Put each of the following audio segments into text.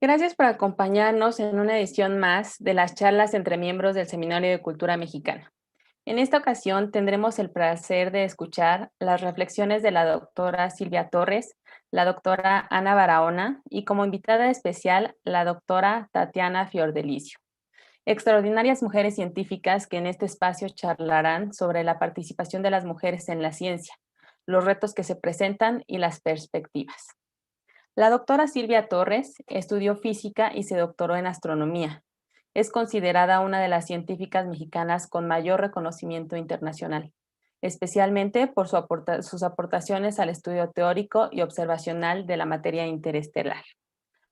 Gracias por acompañarnos en una edición más de las charlas entre miembros del Seminario de Cultura Mexicana. En esta ocasión tendremos el placer de escuchar las reflexiones de la doctora Silvia Torres, la doctora Ana Barahona y como invitada especial la doctora Tatiana Fiordelicio. Extraordinarias mujeres científicas que en este espacio charlarán sobre la participación de las mujeres en la ciencia, los retos que se presentan y las perspectivas. La doctora Silvia Torres estudió física y se doctoró en astronomía. Es considerada una de las científicas mexicanas con mayor reconocimiento internacional, especialmente por sus aportaciones al estudio teórico y observacional de la materia interestelar.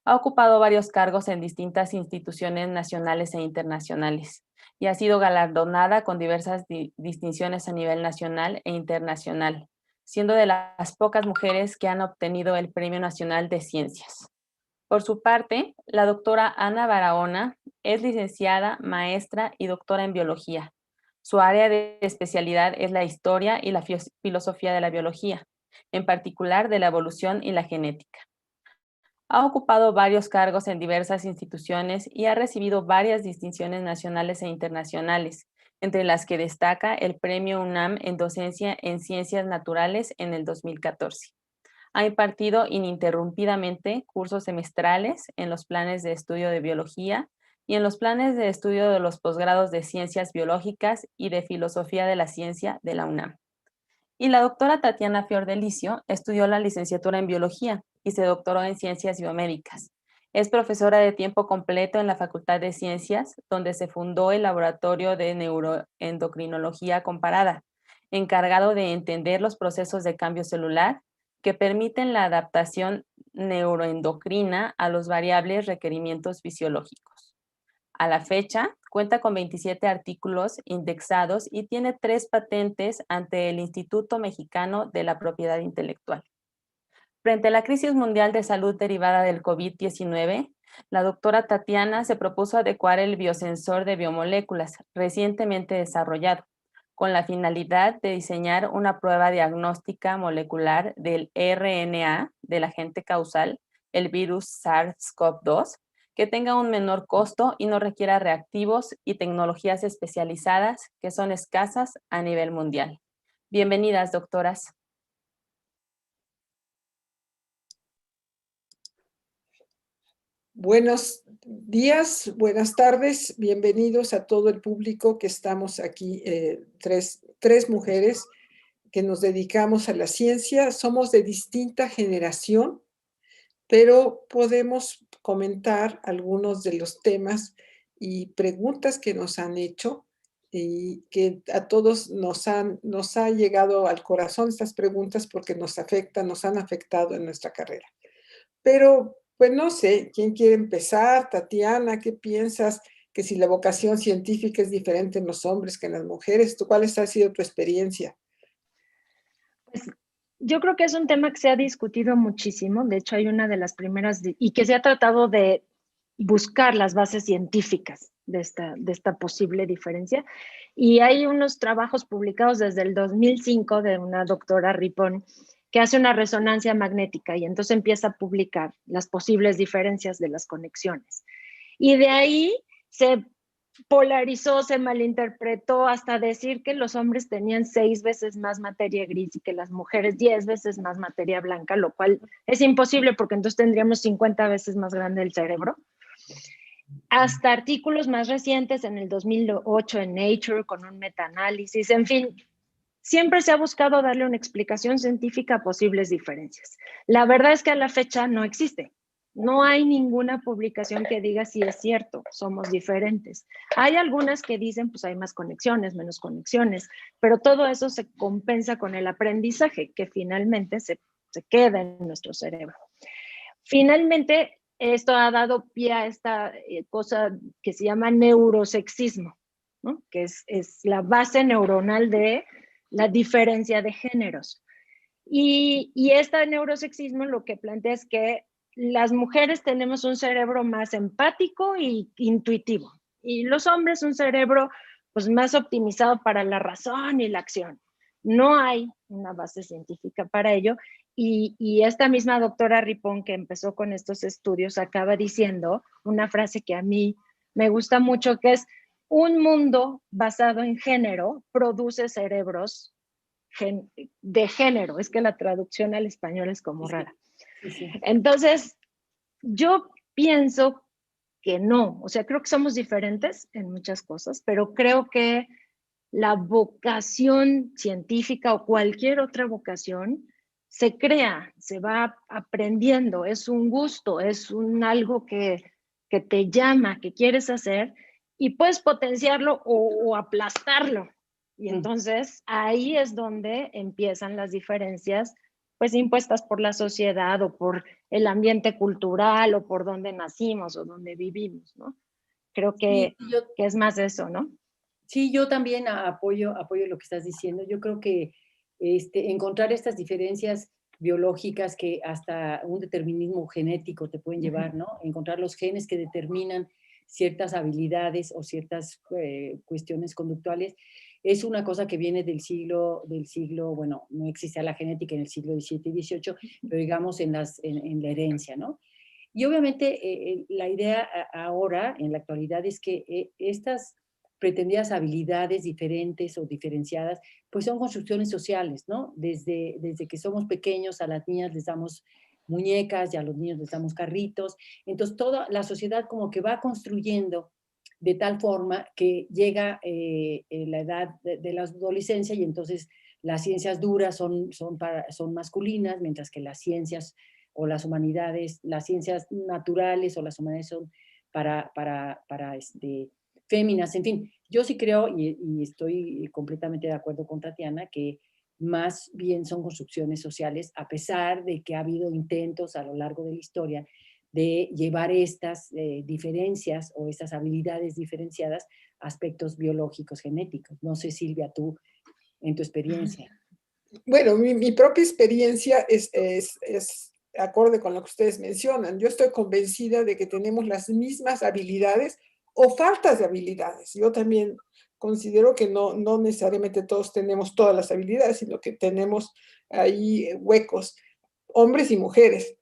Ha ocupado varios cargos en distintas instituciones nacionales e internacionales y ha sido galardonada con diversas distinciones a nivel nacional e internacional, siendo de las pocas mujeres que han obtenido el Premio Nacional de Ciencias. Por su parte, la doctora Ana Barahona es licenciada, maestra y doctora en biología. Su área de especialidad es la historia y la filosofía de la biología, en particular de la evolución y la genética. Ha ocupado varios cargos en diversas instituciones y ha recibido varias distinciones nacionales e internacionales, entre las que destaca el Premio UNAM en Docencia en Ciencias Naturales en el 2014. Ha impartido ininterrumpidamente cursos semestrales en los planes de estudio de biología y en los planes de estudio de los posgrados de Ciencias Biológicas y de Filosofía de la Ciencia de la UNAM. Y la doctora Tatiana Fiordelicio estudió la licenciatura en biología y se doctoró en ciencias biomédicas. Es profesora de tiempo completo en la Facultad de Ciencias, donde se fundó el Laboratorio de Neuroendocrinología Comparada, encargado de entender los procesos de cambio celular que permiten la adaptación neuroendocrina a los variables requerimientos fisiológicos. A la fecha, cuenta con 27 artículos indexados y tiene 3 patentes ante el Instituto Mexicano de la Propiedad Intelectual. Frente a la crisis mundial de salud derivada del COVID-19, la doctora Tatiana se propuso adecuar el biosensor de biomoléculas recientemente desarrollado, con la finalidad de diseñar una prueba diagnóstica molecular del RNA del agente causal, el virus SARS-CoV-2, que tenga un menor costo y no requiera reactivos y tecnologías especializadas que son escasas a nivel mundial. Bienvenidas, doctoras. Buenos días, buenas tardes, bienvenidos a todo el público que estamos aquí, tres mujeres que nos dedicamos a la ciencia. Somos de distinta generación, pero podemos comentar algunos de los temas y preguntas que nos han hecho y que a todos nos ha llegado al corazón estas preguntas porque nos han afectado en nuestra carrera. Pero, pues no sé, ¿quién quiere empezar? Tatiana, ¿qué piensas? Que si la vocación científica es diferente en los hombres que en las mujeres, ¿cuál ha sido tu experiencia? Pues, yo creo que es un tema que se ha discutido muchísimo. De hecho, hay una de las primeras y que se ha tratado de buscar las bases científicas de esta posible diferencia. Y hay unos trabajos publicados desde el 2005 de una doctora Ripon que hace una resonancia magnética y entonces empieza a publicar las posibles diferencias de las conexiones. Y de ahí se polarizó, se malinterpretó hasta decir que los hombres tenían 6 veces más materia gris y que las mujeres 10 veces más materia blanca, lo cual es imposible porque entonces tendríamos 50 veces más grande el cerebro. Hasta artículos más recientes en el 2008 en Nature con un metaanálisis, en fin, siempre se ha buscado darle una explicación científica a posibles diferencias. La verdad es que a la fecha no existe. No hay ninguna publicación que diga si es cierto, somos diferentes. Hay algunas que dicen, pues hay más conexiones, menos conexiones, pero todo eso se compensa con el aprendizaje que finalmente se queda en nuestro cerebro. Finalmente, esto ha dado pie a esta cosa que se llama neurosexismo, ¿no? Que es la base neuronal de la diferencia de géneros. Y este neurosexismo lo que plantea es que las mujeres tenemos un cerebro más empático e intuitivo y los hombres un cerebro pues, más optimizado para la razón y la acción. No hay una base científica para ello. Y esta misma doctora Ripon, que empezó con estos estudios, acaba diciendo una frase que a mí me gusta mucho, que es: un mundo basado en género produce cerebros de género. Es que la traducción al español es como rara. Sí, sí. Entonces, yo pienso que no, o sea, creo que somos diferentes en muchas cosas, pero creo que la vocación científica o cualquier otra vocación se crea, se va aprendiendo, es un gusto, es algo que te llama, que quieres hacer, y puedes potenciarlo o aplastarlo. Y entonces ahí es donde empiezan las diferencias, pues impuestas por la sociedad o por el ambiente cultural o por donde nacimos o donde vivimos, ¿no? Creo que es más eso, ¿no? Sí, yo también apoyo lo que estás diciendo. Yo creo que encontrar estas diferencias biológicas que hasta un determinismo genético te pueden llevar, ¿no? Encontrar los genes que determinan ciertas habilidades o ciertas cuestiones conductuales, es una cosa que viene del siglo, bueno, no existía la genética en el siglo XVII y XVIII, pero digamos en la herencia, ¿no? Y obviamente la idea ahora, en la actualidad, es que estas pretendidas habilidades diferentes o diferenciadas, pues son construcciones sociales, ¿no? Desde que somos pequeños, a las niñas les damos muñecas y a los niños les damos carritos. Entonces, toda la sociedad como que va construyendo de tal forma que llega la edad de la adolescencia y entonces las ciencias duras son masculinas, mientras que las ciencias o las humanidades, las ciencias naturales o las humanidades son para féminas, en fin. Yo sí creo, y estoy completamente de acuerdo con Tatiana, que más bien son construcciones sociales, a pesar de que ha habido intentos a lo largo de la historia de llevar estas diferencias o estas habilidades diferenciadas a aspectos biológicos, genéticos. No sé, Silvia, tú, en tu experiencia. Bueno, mi propia experiencia es acorde con lo que ustedes mencionan. Yo estoy convencida de que tenemos las mismas habilidades o faltas de habilidades. Yo también considero que no necesariamente todos tenemos todas las habilidades, sino que tenemos ahí huecos, hombres y mujeres,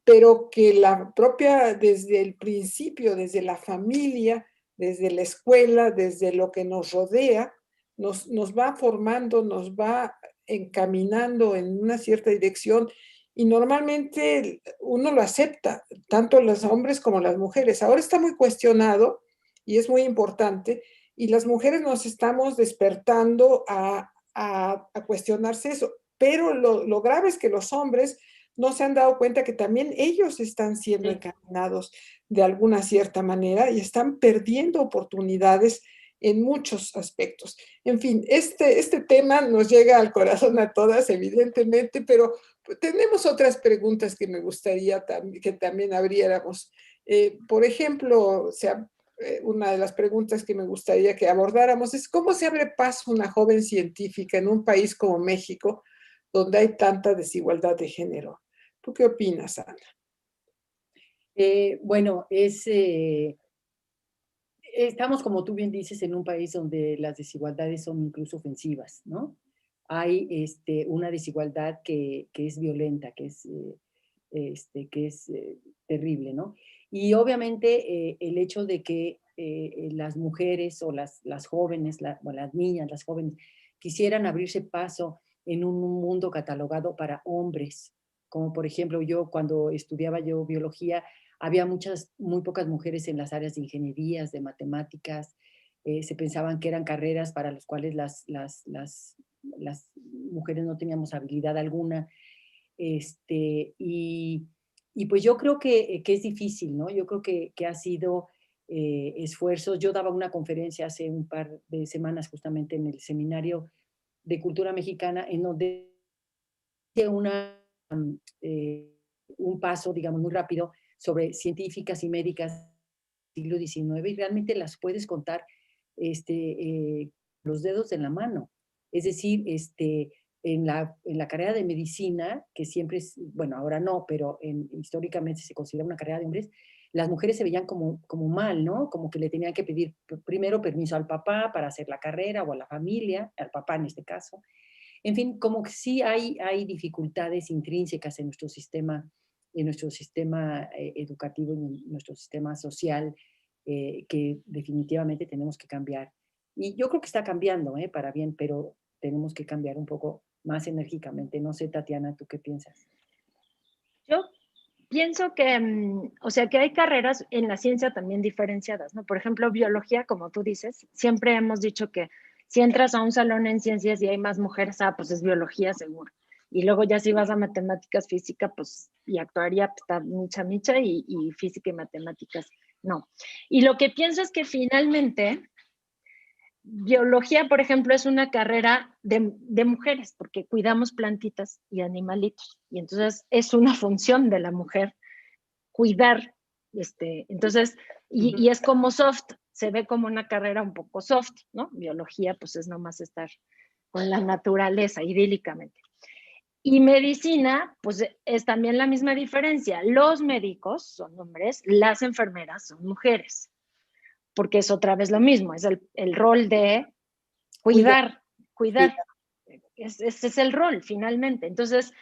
pero que la propia, desde el principio, desde la familia, desde la escuela, desde lo que nos rodea, nos va formando, nos va encaminando en una cierta dirección y normalmente uno lo acepta, tanto los hombres como las mujeres. Ahora está muy cuestionado y es muy importante y las mujeres nos estamos despertando a cuestionarse eso, pero lo grave es que los hombres no se han dado cuenta que también ellos están siendo encaminados de alguna cierta manera y están perdiendo oportunidades en muchos aspectos. En fin, este tema nos llega al corazón a todas, evidentemente, pero tenemos otras preguntas que me gustaría que también abriéramos. Por ejemplo, una de las preguntas que me gustaría que abordáramos es cómo se abre paso una joven científica en un país como México, donde hay tanta desigualdad de género. ¿Tú qué opinas, Ana? Bueno, estamos, como tú bien dices, en un país donde las desigualdades son incluso ofensivas, ¿no? Hay una desigualdad que es violenta, que es terrible, ¿no? Y obviamente el hecho de que las mujeres o las jóvenes, o las niñas, las jóvenes, quisieran abrirse paso en un mundo catalogado para hombres, como por ejemplo yo cuando estudiaba yo biología, había muy pocas mujeres en las áreas de ingenierías, de matemáticas, se pensaban que eran carreras para las cuales las mujeres no teníamos habilidad alguna, y pues yo creo que es difícil, ¿no? Yo creo que ha sido esfuerzos. Yo daba una conferencia hace un par de semanas justamente en el Seminario de Cultura Mexicana, en donde un paso, digamos, muy rápido sobre científicas y médicas del siglo XIX y realmente las puedes contar los dedos de la mano. Es decir, en la carrera de medicina, que siempre es, bueno, ahora no, pero históricamente se considera una carrera de hombres, las mujeres se veían como mal, ¿no? Como que le tenían que pedir primero permiso al papá para hacer la carrera o a la familia, al papá en este caso. En fin, como que sí hay dificultades intrínsecas en nuestro sistema educativo, en nuestro sistema social, que definitivamente tenemos que cambiar. Y yo creo que está cambiando, para bien, pero tenemos que cambiar un poco más enérgicamente. No sé, Tatiana, ¿tú qué piensas? Yo pienso que, o sea, que hay carreras en la ciencia también diferenciadas, ¿no? Por ejemplo, biología, como tú dices, siempre hemos dicho que si entras a un salón en ciencias y hay más mujeres, pues es biología seguro. Y luego ya si vas a matemáticas, física, pues, y actuaría, pues está micha, y física y matemáticas, no. Y lo que pienso es que finalmente biología, por ejemplo, es una carrera de mujeres, porque cuidamos plantitas y animalitos. Y entonces es una función de la mujer cuidar. Entonces, y es como soft, se ve como una carrera un poco soft, ¿no? Biología, pues es nomás estar con la naturaleza idílicamente. Y medicina, pues es también la misma diferencia. Los médicos son hombres, las enfermeras son mujeres, porque es otra vez lo mismo, es el rol de cuidar. Ese es el rol, finalmente. Entonces,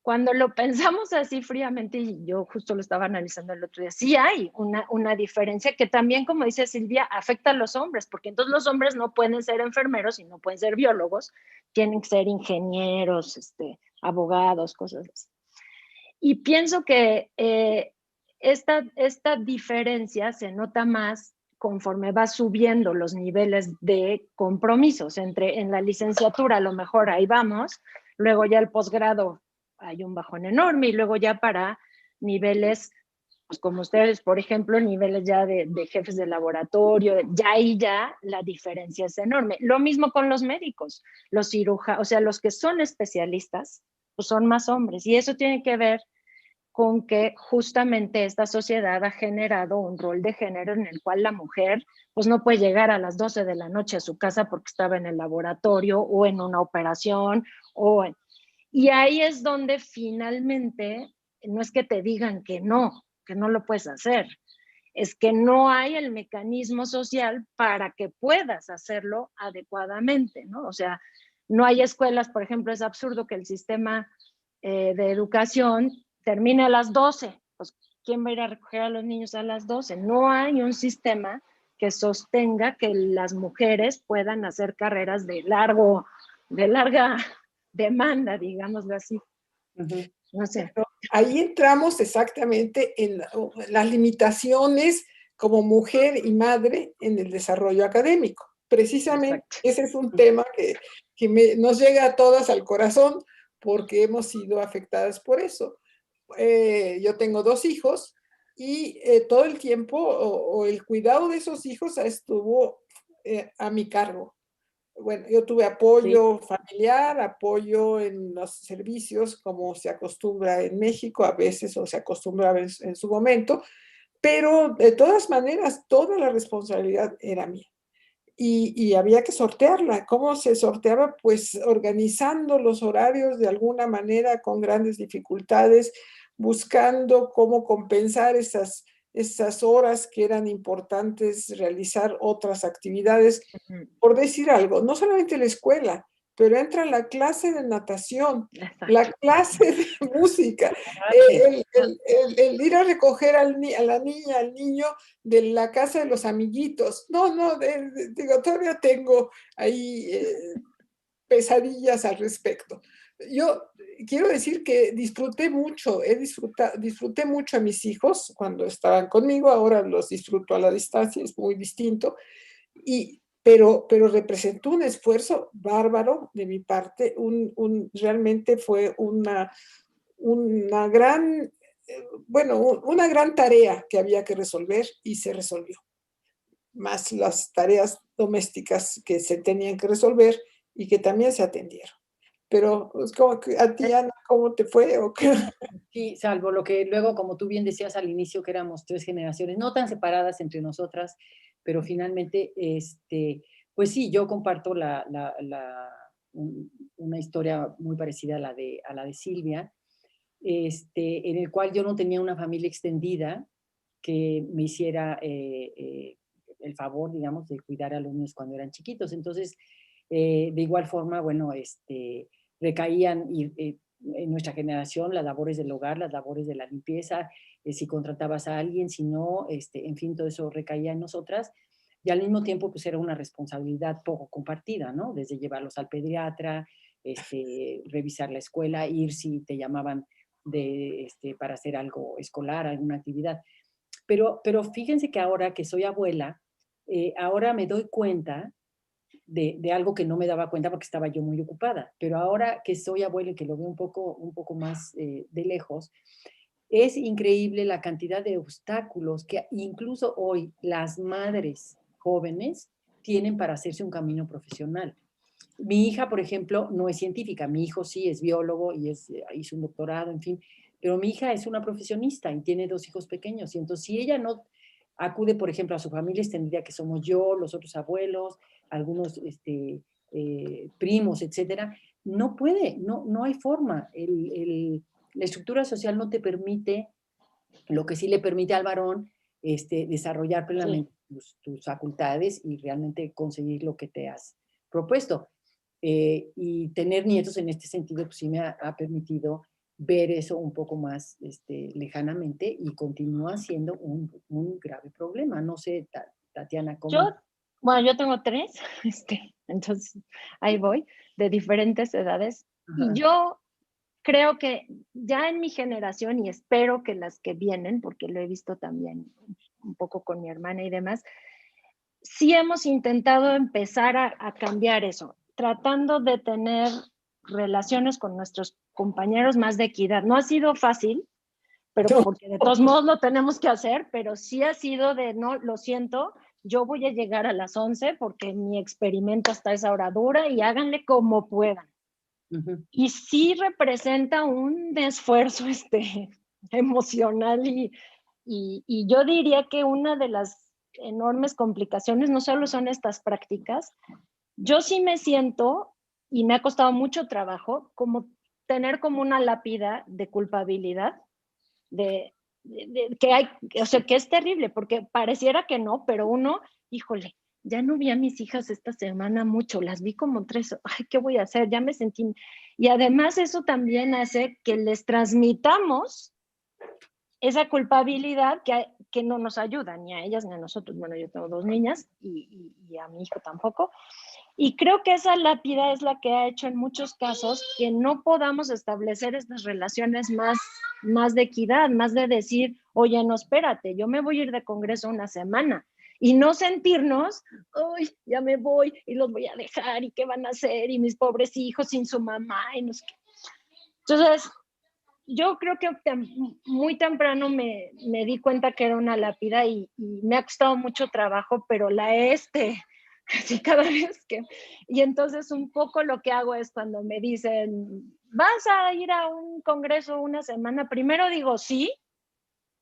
cuando lo pensamos así fríamente, y yo justo lo estaba analizando el otro día, sí hay una diferencia que también, como dice Silvia, afecta a los hombres, porque entonces los hombres no pueden ser enfermeros y no pueden ser biólogos, tienen que ser ingenieros, abogados, cosas así. Y pienso que esta diferencia se nota más conforme va subiendo los niveles de compromisos. En la licenciatura a lo mejor ahí vamos, luego ya el posgrado hay un bajón enorme y luego ya para niveles, pues como ustedes, por ejemplo, niveles ya de jefes de laboratorio, ya ahí ya la diferencia es enorme. Lo mismo con los médicos, los cirujanos, o sea, los que son especialistas, pues son más hombres. Y eso tiene que ver con que justamente esta sociedad ha generado un rol de género en el cual la mujer pues no puede llegar a las 12 de la noche a su casa porque estaba en el laboratorio o en una operación y ahí es donde finalmente no es que te digan que no lo puedes hacer, es que no hay el mecanismo social para que puedas hacerlo adecuadamente, ¿no? O sea, no hay escuelas, por ejemplo, es absurdo que el sistema de educación termine a las 12. Pues, ¿quién va a ir a recoger a los niños a las 12? No hay un sistema que sostenga que las mujeres puedan hacer carreras de larga demanda, digámoslo así. No sé. Ahí entramos exactamente en las limitaciones como mujer y madre en el desarrollo académico. Precisamente Exacto. Ese es un tema que nos llega a todas al corazón porque hemos sido afectadas por eso. Yo tengo 2 hijos y todo el tiempo o el cuidado de esos hijos estuvo a mi cargo. Bueno, yo tuve apoyo familiar, apoyo en los servicios, como se acostumbra en México a veces o se acostumbraba en su momento, pero de todas maneras, toda la responsabilidad era mía. Y había que sortearla. ¿Cómo se sorteaba? Pues organizando los horarios de alguna manera con grandes dificultades, buscando cómo compensar esas horas que eran importantes realizar otras actividades. Por decir algo, no solamente la escuela, pero entra la clase de natación, la clase de música, el ir a recoger a la niña, al niño de la casa de los amiguitos. No, digo, todavía tengo ahí pesadillas al respecto. Yo quiero decir que disfruté mucho, disfruté mucho a mis hijos cuando estaban conmigo, ahora los disfruto a la distancia, es muy distinto, pero representó un esfuerzo bárbaro de mi parte, realmente fue una gran, una gran tarea que había que resolver y se resolvió, más las tareas domésticas que se tenían que resolver y que también se atendieron. Pero pues, como que a ti, Ana, ¿cómo te fue? ¿O qué? Sí, salvo lo que luego, como tú bien decías al inicio, que éramos 3 generaciones, no tan separadas entre nosotras, pero finalmente, pues sí, yo comparto una historia muy parecida a la de Silvia, en el cual yo no tenía una familia extendida que me hiciera el favor, digamos, de cuidar a los niños cuando eran chiquitos. Entonces, De igual forma, bueno, recaían en nuestra generación las labores del hogar, las labores de la limpieza, si contratabas a alguien, si no, en fin, todo eso recaía en nosotras. Y al mismo tiempo, pues era una responsabilidad poco compartida, ¿no? Desde llevarlos al pediatra, revisar la escuela, ir si te llamaban para hacer algo escolar, alguna actividad. Pero fíjense que ahora que soy abuela, ahora me doy cuenta de algo que no me daba cuenta porque estaba yo muy ocupada. Pero ahora que soy abuela y que lo veo un poco más de lejos, es increíble la cantidad de obstáculos que incluso hoy las madres jóvenes tienen para hacerse un camino profesional. Mi hija, por ejemplo, no es científica, mi hijo sí es biólogo y hizo un doctorado, en fin, pero mi hija es una profesionista y tiene 2 hijos pequeños, y entonces si ella no acude, por ejemplo, a su familia extendida, que somos yo, los otros abuelos, algunos primos, etcétera, no puede, no hay forma. La estructura social no te permite, lo que sí le permite al varón, desarrollar plenamente tus facultades y realmente conseguir lo que te has propuesto. Y tener nietos en este sentido, pues sí me ha permitido ver eso un poco más lejanamente, y continúa siendo un grave problema. No sé, Tatiana, ¿cómo? Yo tengo 3, entonces ahí voy, de diferentes edades. Ajá. Y yo creo que ya en mi generación, y espero que las que vienen, porque lo he visto también un poco con mi hermana y demás, sí hemos intentado empezar a cambiar eso, tratando de tener relaciones con nuestros compañeros más de equidad. No ha sido fácil, pero porque de todos modos lo tenemos que hacer, pero sí ha sido de, no, lo siento, yo voy a llegar a las 11 porque mi experimento hasta esa hora dura y háganle como puedan. Uh-huh. Y sí representa un esfuerzo emocional y yo diría que una de las enormes complicaciones no solo son estas prácticas. Yo sí me siento, y me ha costado mucho trabajo, como tener como una lápida de culpabilidad, que hay, o sea, que es terrible, porque pareciera que no, pero uno, híjole, ya no vi a mis hijas esta semana mucho, las vi como 3, ay, ¿qué voy a hacer? Ya me sentí, y además eso también hace que les transmitamos esa culpabilidad que no nos ayuda, ni a ellas ni a nosotros. Bueno, yo tengo 2 niñas y a mi hijo tampoco. Y creo que esa lápida es la que ha hecho en muchos casos que no podamos establecer estas relaciones más de equidad, más de decir, oye, no, espérate, yo me voy a ir de congreso una semana. Y no sentirnos, ay, ya me voy y los voy a dejar y qué van a hacer y mis pobres hijos sin su mamá y no sé qué. Entonces, yo creo que muy temprano me di cuenta que era una lápida y me ha costado mucho trabajo, pero la casi cada vez que... Y entonces un poco lo que hago es cuando me dicen, ¿vas a ir a un congreso una semana? Primero digo sí,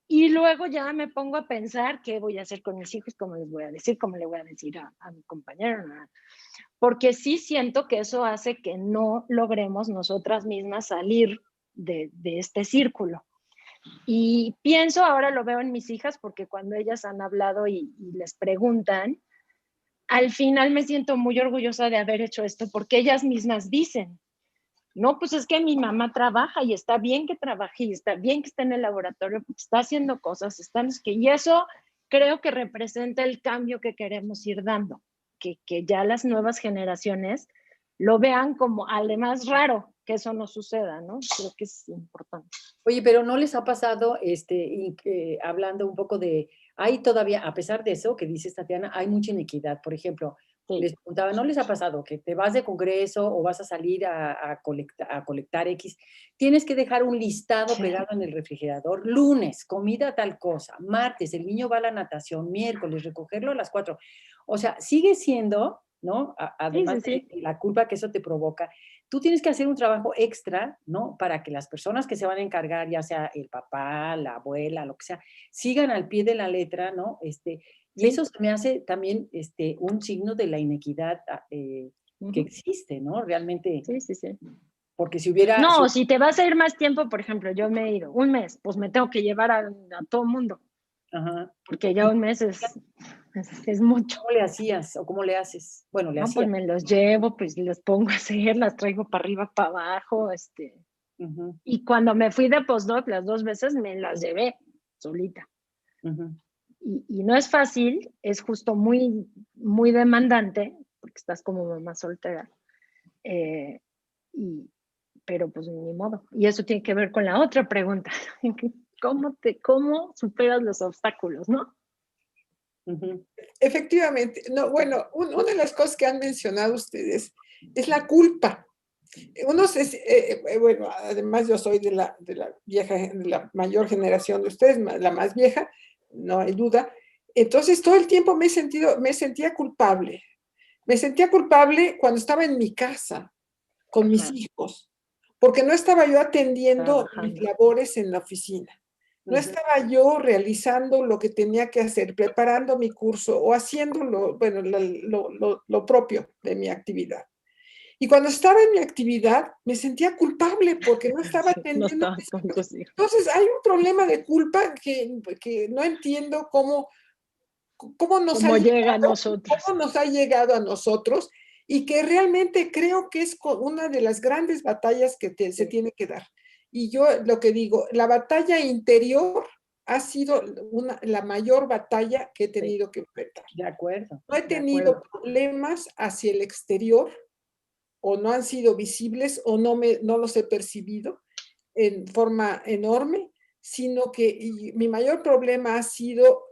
y luego ya me pongo a pensar qué voy a hacer con mis hijos, cómo les voy a decir, cómo le voy a decir a mi compañero. Porque sí siento que eso hace que no logremos nosotras mismas salir de este círculo. Y pienso, ahora lo veo en mis hijas, porque cuando ellas han hablado y les preguntan, al final me siento muy orgullosa de haber hecho esto, porque ellas mismas dicen, no, pues es que mi mamá trabaja y está bien que trabaje y está bien que esté en el laboratorio, porque está haciendo cosas, y eso creo que representa el cambio que queremos ir dando, que ya las nuevas generaciones lo vean como además raro que eso no suceda, ¿no? Creo que es importante. Oye, pero ¿no les ha pasado, hablando un poco de, hay todavía, a pesar de eso que dices, Tatiana, hay mucha inequidad? Por ejemplo, Sí. les preguntaba, ¿no les ha pasado que te vas de congreso o vas a salir a colectar X? Tienes que dejar un listado pegado en el refrigerador. Lunes, comida tal cosa. Martes, el niño va a la natación. Miércoles, recogerlo a las 4. O sea, sigue siendo, ¿no? Además Sí. de la culpa que eso te provoca, tú tienes que hacer un trabajo extra, ¿no? Para que las personas que se van a encargar, ya sea el papá, la abuela, lo que sea, sigan al pie de la letra, ¿no? Y eso se me hace también un signo de la inequidad que existe, ¿no? Realmente. Sí. Porque si hubiera... No, si te vas a ir más tiempo, por ejemplo, yo me he ido un mes, pues me tengo que llevar a todo mundo. Ajá. Porque ya un mes es... Es mucho. ¿Cómo le hacías o cómo le haces? Bueno, le No, pues hacías. me los llevo, pues los pongo a hacer, las traigo para arriba, para abajo, Ujú, Y cuando me fui de postdoc, las 2 veces me las llevé solita. ujú. Y no es fácil, es justo muy, muy demandante, porque estás como mamá soltera. eh, y, pero pues ni modo. Y eso tiene que ver con la otra pregunta. ¿Cómo superas los obstáculos, no? Ujú. Efectivamente, no, bueno, una de las cosas que han mencionado ustedes es la culpa. Bueno, además yo soy de la vieja, de la mayor generación de ustedes, la más vieja, no hay duda. Entonces todo el tiempo me sentía culpable. Me sentía culpable cuando estaba en mi casa con mis Ajá, hijos, porque no estaba yo atendiendo mis trabajando. labores en la oficina. No Ujú. estaba yo realizando lo que tenía que hacer, preparando mi curso o haciendo bueno, lo propio de mi actividad. Y cuando estaba en mi actividad, me sentía culpable porque no estaba Sí, no atendiendo a estabas mis con hijos. tus hijos. Entonces, hay un problema de culpa que no entiendo cómo nos ha Como llega a llegado, nosotros. cómo nos ha llegado a nosotros y que realmente creo que es una de las grandes batallas que se Sí, tiene que dar. Y yo lo que digo, la batalla interior ha sido la mayor batalla que he sí, tenido que enfrentar. de acuerdo, No he de tenido acuerdo. problemas hacia el exterior o no han sido visibles o no los he percibido en forma enorme, sino que mi mayor problema ha sido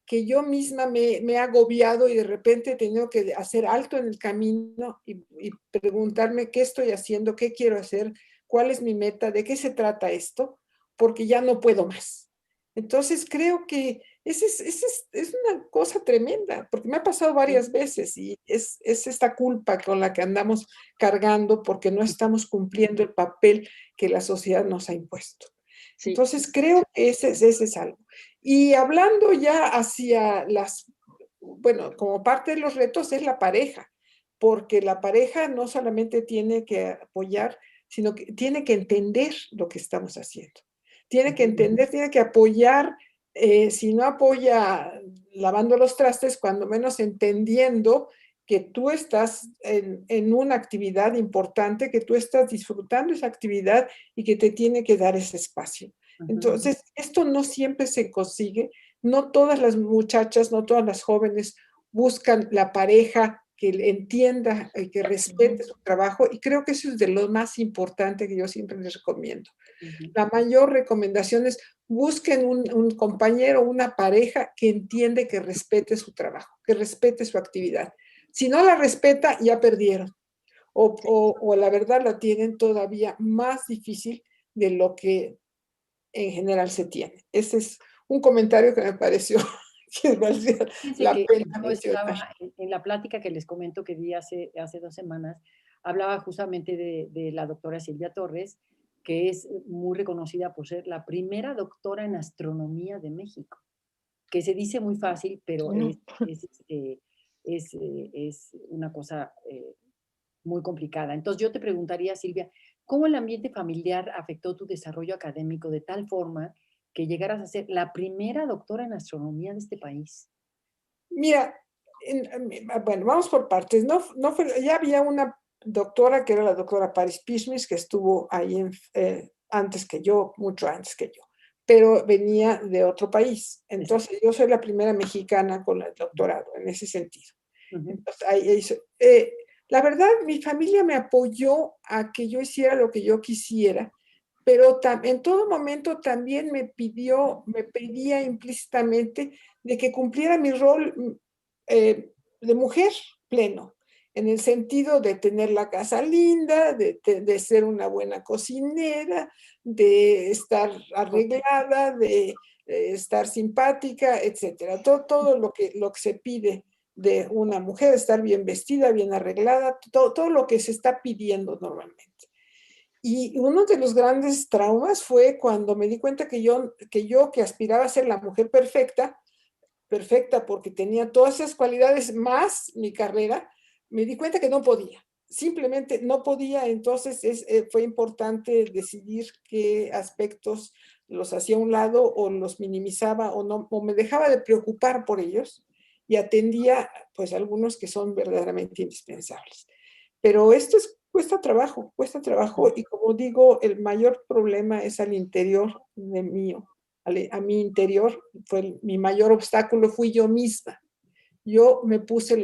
que yo misma me he agobiado y de repente he tenido que hacer alto en el camino y preguntarme qué estoy haciendo, qué quiero hacer, cuál es mi meta, de qué se trata esto, porque ya no puedo más. Entonces creo que es una cosa tremenda, porque me ha pasado Sí, varias veces y es esta culpa con la que andamos cargando porque no estamos cumpliendo el papel que la sociedad nos ha impuesto. Sí, Entonces, creo que ese es algo. Y hablando ya hacia bueno, como parte de los retos es la pareja, porque la pareja no solamente tiene que apoyar, sino que tiene que entender lo que estamos haciendo. Tiene que ujú, entender, tiene que apoyar, si no apoya lavando los trastes, cuando menos entendiendo que tú estás en una actividad importante, que tú estás disfrutando esa actividad y que te tiene que dar ese espacio. ujú. Entonces, esto no siempre se consigue, no todas las muchachas, no todas las jóvenes buscan la pareja que entienda y que respete ujú, su trabajo y creo que eso es de lo más importante que yo siempre les recomiendo. Ujú. La mayor recomendación es busquen un compañero, una pareja que entiende que respete su trabajo, que respete su actividad. Si no la respeta, ya perdieron. O la verdad la tienen todavía más difícil de lo que en general se tiene. Ese es un comentario que me pareció que valía Fíjense la que pena yo estaba mencionar. en la plática que les comento que di hace 2 semanas, hablaba justamente de la doctora Silvia Torres, que es muy reconocida por ser la primera doctora en astronomía de México, que se dice muy fácil, pero no. es una cosa muy complicada. Entonces yo te preguntaría, Silvia, ¿cómo el ambiente familiar afectó tu desarrollo académico de tal forma que llegaras a ser la primera doctora en astronomía de este país? Mira, bueno, vamos por partes. Ya había una doctora que era la doctora Paris Pismis, que estuvo ahí antes que yo, mucho antes que yo, pero venía de otro país. Exacto. Entonces, yo soy la primera mexicana con el doctorado en ese sentido. Ujú, Entonces, la verdad, mi familia me apoyó a que yo hiciera lo que yo quisiera, pero en todo momento también me pedía implícitamente de que cumpliera mi rol de mujer pleno, en el sentido de tener la casa linda, de ser una buena cocinera, de estar arreglada, de estar simpática, etcétera. Todo lo que se pide de una mujer, estar bien vestida, bien arreglada, todo lo que se está pidiendo normalmente. Y uno de los grandes traumas fue cuando me di cuenta que aspiraba a ser la mujer perfecta, perfecta porque tenía todas esas cualidades más mi carrera, me di cuenta que no podía. Simplemente no podía, entonces fue importante decidir qué aspectos los hacía a un lado o los minimizaba o no, o me dejaba de preocupar por ellos y atendía pues algunos que son verdaderamente indispensables. Pero esto cuesta trabajo y como digo, el mayor problema es al interior de mío, a mi interior, mi mayor obstáculo fui yo misma. Yo me puse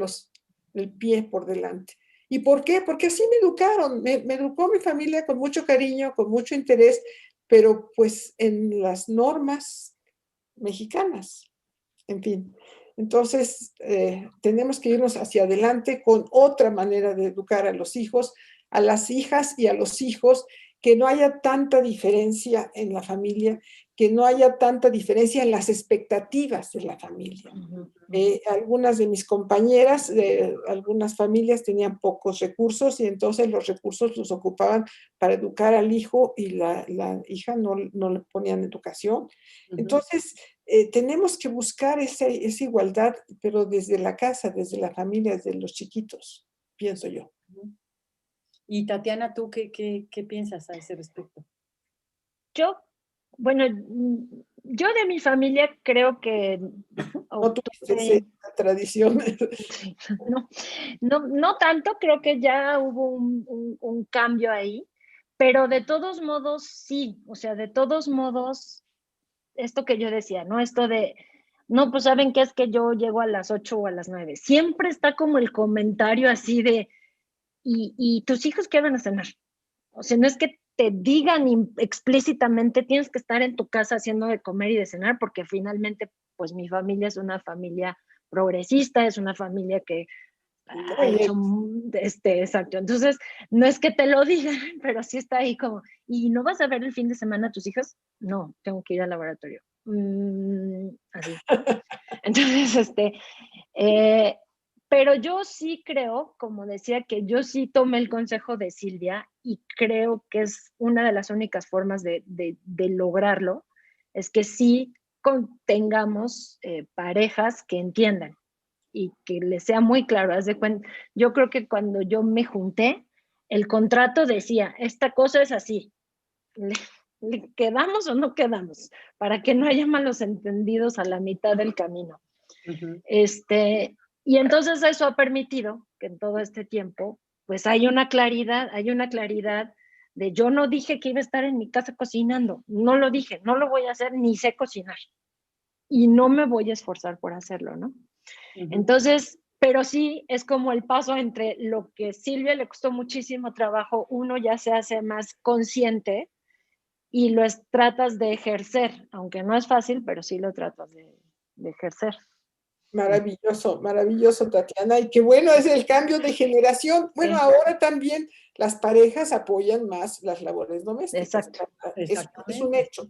el pie por delante. ¿Y por qué? Porque así me educaron, me educó mi familia con mucho cariño, con mucho interés, pero pues en las normas mexicanas, en fin. Entonces, tenemos que irnos hacia adelante con otra manera de educar a los hijos, a las hijas y a los hijos, que no haya tanta diferencia en la familia, que no haya tanta diferencia en las expectativas de la familia. Algunas de mis compañeras de algunas familias tenían pocos recursos y entonces los recursos los ocupaban para educar al hijo y la hija no le ponían educación. Entonces, tenemos que buscar esa igualdad, pero desde la casa, desde la familia, desde los chiquitos, pienso yo. Y Tatiana, ¿tú qué piensas a ese respecto? Bueno, yo de mi familia creo que no tuviste esa tradición. No tanto, creo que ya hubo un cambio ahí, pero de todos modos sí, o sea, de todos modos, esto que yo decía, ¿no? Esto de, no, pues saben qué es que yo llego a las 8 o a las 9. Siempre está como el comentario así de, ¿y tus hijos qué van a cenar? O sea, no es que te digan explícitamente tienes que estar en tu casa haciendo de comer y de cenar, porque finalmente, pues mi familia es una familia progresista, es una familia que ha hecho, exacto. Entonces, no es que te lo digan, pero sí está ahí como, ¿y no vas a ver el fin de semana a tus hijos? No, tengo que ir al laboratorio. Así. Entonces, pero yo sí creo, como decía, que yo sí tomé el consejo de Silvia y creo que es una de las únicas formas de lograrlo, es que sí tengamos parejas que entiendan y que les sea muy claro. Haz de cuenta, yo creo que cuando yo me junté, el contrato decía, esta cosa es así, ¿le quedamos o no quedamos? Para que no haya malos entendidos a la mitad del camino. Y entonces eso ha permitido que en todo este tiempo, pues hay una claridad de yo no dije que iba a estar en mi casa cocinando, no lo dije, no lo voy a hacer, ni sé cocinar. Y no me voy a esforzar por hacerlo, ¿no? Entonces, pero sí es como el paso entre lo que Silvia le costó muchísimo trabajo, uno ya se hace más consciente y lo tratas de ejercer, aunque no es fácil, pero sí lo tratas de ejercer. Maravilloso, maravilloso, Tatiana. Y qué bueno es el cambio de generación. Bueno, sí. Ahora también las parejas apoyan más las labores domésticas. Exacto. Es un hecho.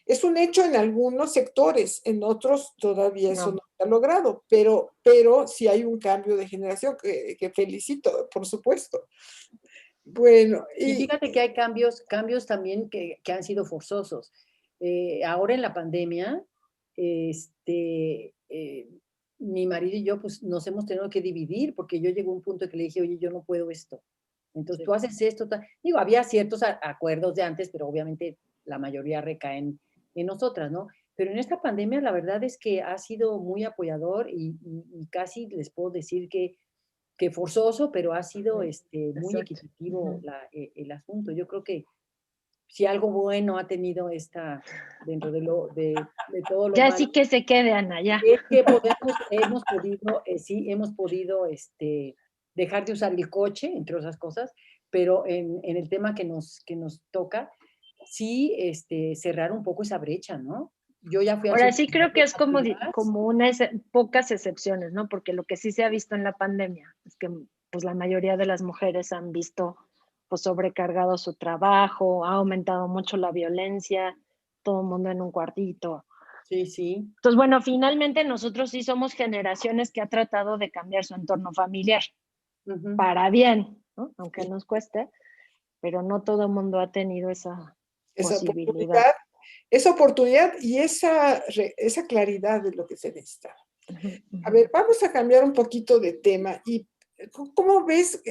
Es un hecho en algunos sectores, en otros todavía eso no está logrado, pero sí hay un cambio de generación que felicito, por supuesto. Bueno. Y fíjate que hay cambios también que han sido forzosos. Ahora en la pandemia, mi marido y yo pues nos hemos tenido que dividir porque yo llegué a un punto que le dije, oye, yo no puedo esto. Entonces tú haces esto. Digo, había ciertos acuerdos de antes, pero obviamente la mayoría recaen en nosotras, ¿no? Pero en esta pandemia la verdad es que ha sido muy apoyador y casi les puedo decir que forzoso, pero ha sido muy equitativo el asunto. Yo creo que si algo bueno ha tenido dentro de todo lo ya malo. Sí que se quede, Ana, ya. Es que hemos podido dejar de usar el coche, entre otras cosas, pero en el tema que nos toca, sí cerrar un poco esa brecha, ¿no? Yo ya fui a Ahora sí creo que es como pocas excepciones, ¿no? Porque lo que sí se ha visto en la pandemia es que pues la mayoría de las mujeres han visto pues sobrecargado su trabajo, ha aumentado mucho la violencia, todo el mundo en un cuartito. Sí, sí. Entonces, bueno, finalmente nosotros sí somos generaciones que ha tratado de cambiar su entorno familiar para bien, ¿no? Aunque nos cueste, pero no todo el mundo ha tenido esa posibilidad. Esa oportunidad y esa claridad de lo que se necesita. A ver, vamos a cambiar un poquito de tema. ¿Y cómo ves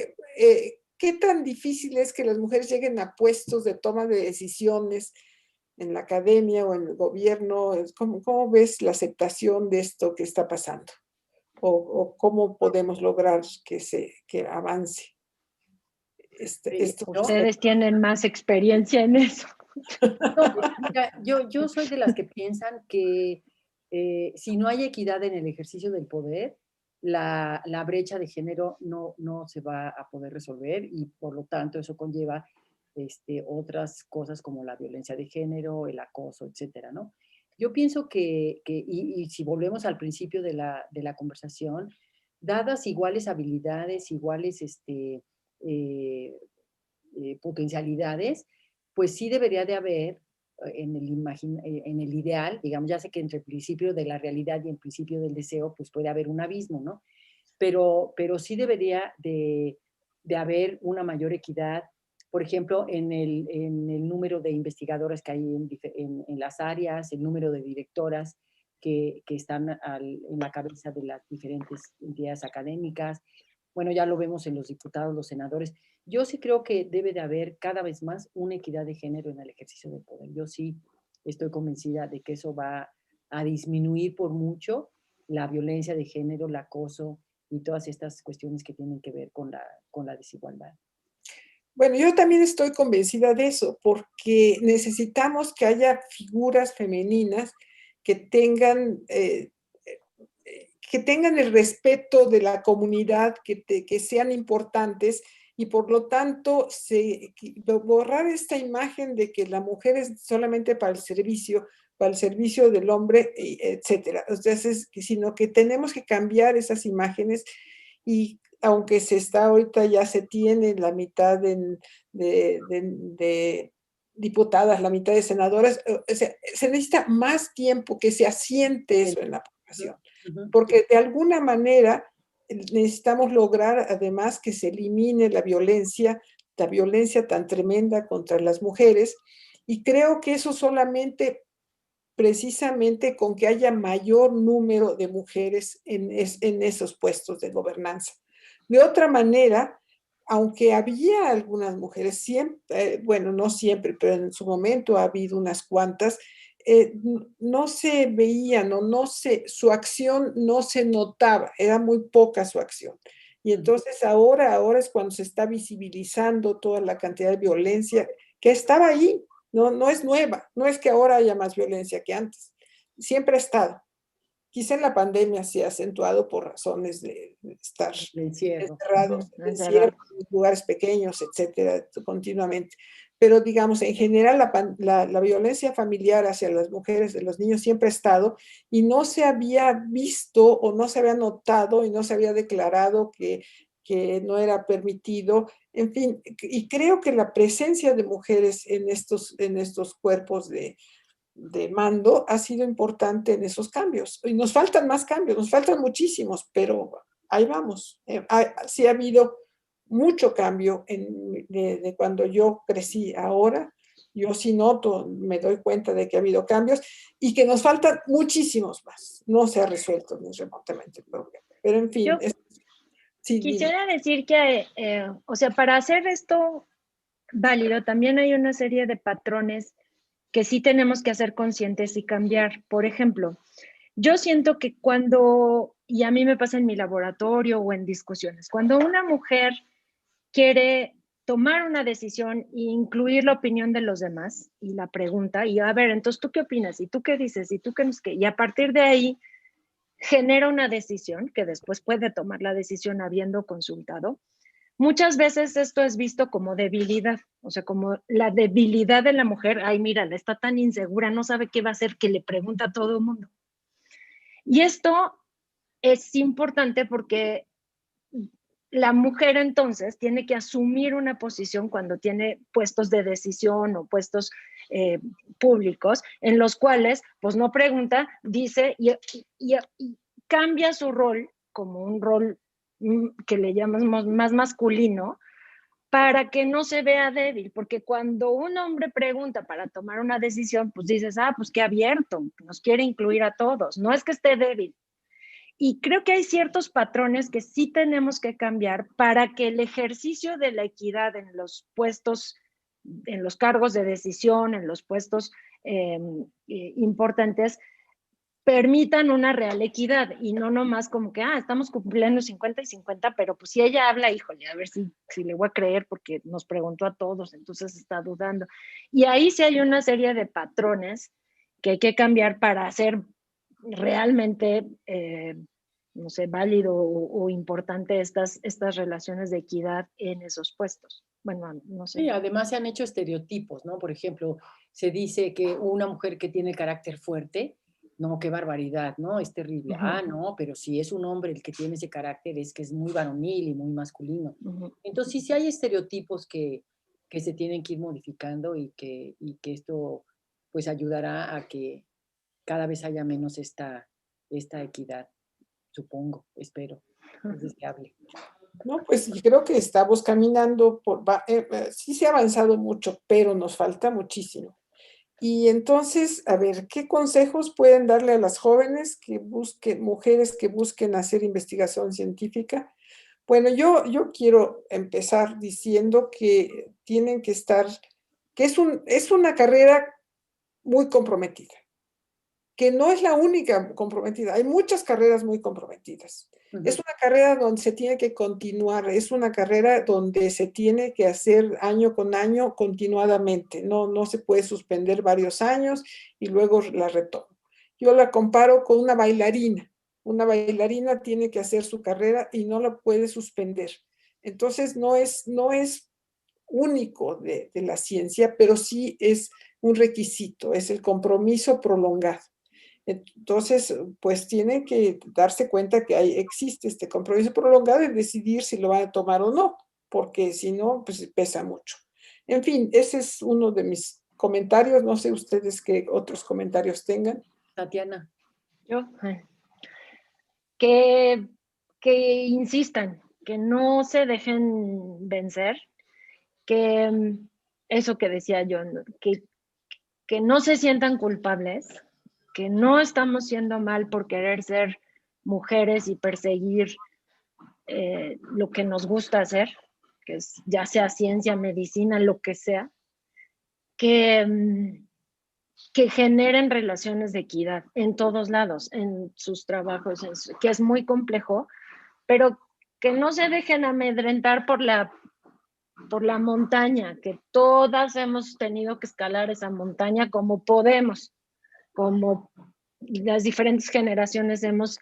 qué tan difícil es que las mujeres lleguen a puestos de toma de decisiones en la academia o en el gobierno? ¿Cómo ves la aceptación de esto que está pasando? o cómo podemos lograr que avance esto. Ustedes tienen más experiencia en eso. No, mira, yo soy de las que piensan que si no hay equidad en el ejercicio del poder, la brecha de género no se va a poder resolver y por lo tanto eso conlleva otras cosas como la violencia de género, el acoso, etcétera, ¿no? Yo pienso y si volvemos al principio de la conversación, dadas iguales habilidades, iguales potencialidades, pues sí debería de haber en el ideal, digamos, ya sé que entre el principio de la realidad y el principio del deseo, pues puede haber un abismo, ¿no? Pero sí debería de haber una mayor equidad, por ejemplo, en el número de investigadoras que hay en las áreas, el número de directoras que están en la cabeza de las diferentes entidades académicas. Bueno, ya lo vemos en los diputados, los senadores. Yo sí creo que debe de haber cada vez más una equidad de género en el ejercicio del poder. Yo sí estoy convencida de que eso va a disminuir por mucho la violencia de género, el acoso y todas estas cuestiones que tienen que ver con la desigualdad. Bueno, yo también estoy convencida de eso, porque necesitamos que haya figuras femeninas que tengan el respeto de la comunidad, que sean importantes y por lo tanto borrar esta imagen de que la mujer es solamente para el servicio del hombre, etcétera. Entonces, sino que tenemos que cambiar esas imágenes y aunque ya se tiene la mitad de diputadas, la mitad de senadoras, se necesita más tiempo que se asiente eso en la población. Porque de alguna manera necesitamos lograr además que se elimine la violencia tan tremenda contra las mujeres, y creo que eso solamente precisamente con que haya mayor número de mujeres en esos puestos de gobernanza. De otra manera, aunque había algunas mujeres, siempre, bueno, no siempre, pero en su momento ha habido unas cuantas, no se veían su acción no se notaba, era muy poca su acción. Y entonces ahora es cuando se está visibilizando toda la cantidad de violencia que estaba ahí. No es nueva, no es que ahora haya más violencia que antes, siempre ha estado. Quizá en la pandemia se ha acentuado por razones de estar encerrados, en lugares pequeños, etcétera, continuamente. Pero digamos, en general la violencia familiar hacia las mujeres, de los niños, siempre ha estado y no se había visto o no se había notado y no se había declarado que no era permitido. En fin, y creo que la presencia de mujeres en estos cuerpos de mando ha sido importante en esos cambios. Y nos faltan más cambios, nos faltan muchísimos, pero ahí vamos. Sí ha habido mucho cambio de cuando yo crecí ahora. Yo sí noto, me doy cuenta de que ha habido cambios y que nos faltan muchísimos más. No se ha resuelto ni remotamente el problema. Pero en fin. Quisiera decir que, o sea, para hacer esto válido, también hay una serie de patrones que sí tenemos que hacer conscientes y cambiar. Por ejemplo, yo siento que y a mí me pasa en mi laboratorio o en discusiones, cuando una mujer quiere tomar una decisión e incluir la opinión de los demás y la pregunta, y a ver, entonces, ¿tú qué opinas? ¿Y tú qué dices? ¿Y tú qué no es qué? Y a partir de ahí genera una decisión que después puede tomar la decisión habiendo consultado. Muchas veces esto es visto como debilidad, o sea, como la debilidad de la mujer. Ay, mira, está tan insegura, no sabe qué va a hacer, que le pregunta a todo el mundo. Y esto es importante porque la mujer entonces tiene que asumir una posición cuando tiene puestos de decisión o puestos públicos en los cuales pues no pregunta, dice y cambia su rol como un rol que le llamamos más masculino para que no se vea débil, porque cuando un hombre pregunta para tomar una decisión, pues dices, pues qué abierto, nos quiere incluir a todos, no es que esté débil. Y creo que hay ciertos patrones que sí tenemos que cambiar para que el ejercicio de la equidad en los puestos, en los cargos de decisión, en los puestos importantes, permitan una real equidad y no nomás como que, estamos cumpliendo 50 y 50, pero pues si ella habla, híjole, a ver si le voy a creer porque nos preguntó a todos, entonces está dudando. Y ahí sí hay una serie de patrones que hay que cambiar para hacer realmente, no sé, válido o importante estas relaciones de equidad en esos puestos. Bueno, no sé. Sí, además se han hecho estereotipos, ¿no? Por ejemplo, se dice que una mujer que tiene carácter fuerte, no, qué barbaridad, ¿no? Es terrible. No, pero si es un hombre el que tiene ese carácter, es que es muy varonil y muy masculino. Entonces, sí hay estereotipos que se tienen que ir modificando y que esto, pues, ayudará a que cada vez haya menos esta equidad, supongo, espero, es deseable. No, pues y creo que estamos caminando sí se ha avanzado mucho, pero nos falta muchísimo. Y entonces, a ver, ¿qué consejos pueden darle a las jóvenes mujeres que busquen hacer investigación científica? Bueno, yo quiero empezar diciendo que tienen que estar, que es una carrera muy comprometida, que no es la única comprometida, hay muchas carreras muy comprometidas. Es una carrera donde se tiene que continuar, es una carrera donde se tiene que hacer año con año continuadamente, no se puede suspender varios años y luego la retomo. Yo la comparo con una bailarina tiene que hacer su carrera y no la puede suspender. Entonces no es único de la ciencia, pero sí es un requisito, es el compromiso prolongado. Entonces, pues tienen que darse cuenta que existe este compromiso prolongado y decidir si lo van a tomar o no, porque si no, pues pesa mucho. En fin, ese es uno de mis comentarios. No sé ustedes qué otros comentarios tengan. Tatiana. Yo, que insistan, que no se dejen vencer, que eso que decía yo, que no se sientan culpables, que no estamos siendo mal por querer ser mujeres y perseguir lo que nos gusta hacer, que es ya sea ciencia, medicina, lo que sea, que generen relaciones de equidad en todos lados, en sus trabajos, que es muy complejo, pero que no se dejen amedrentar por la montaña, que todas hemos tenido que escalar esa montaña como podemos, como las diferentes generaciones hemos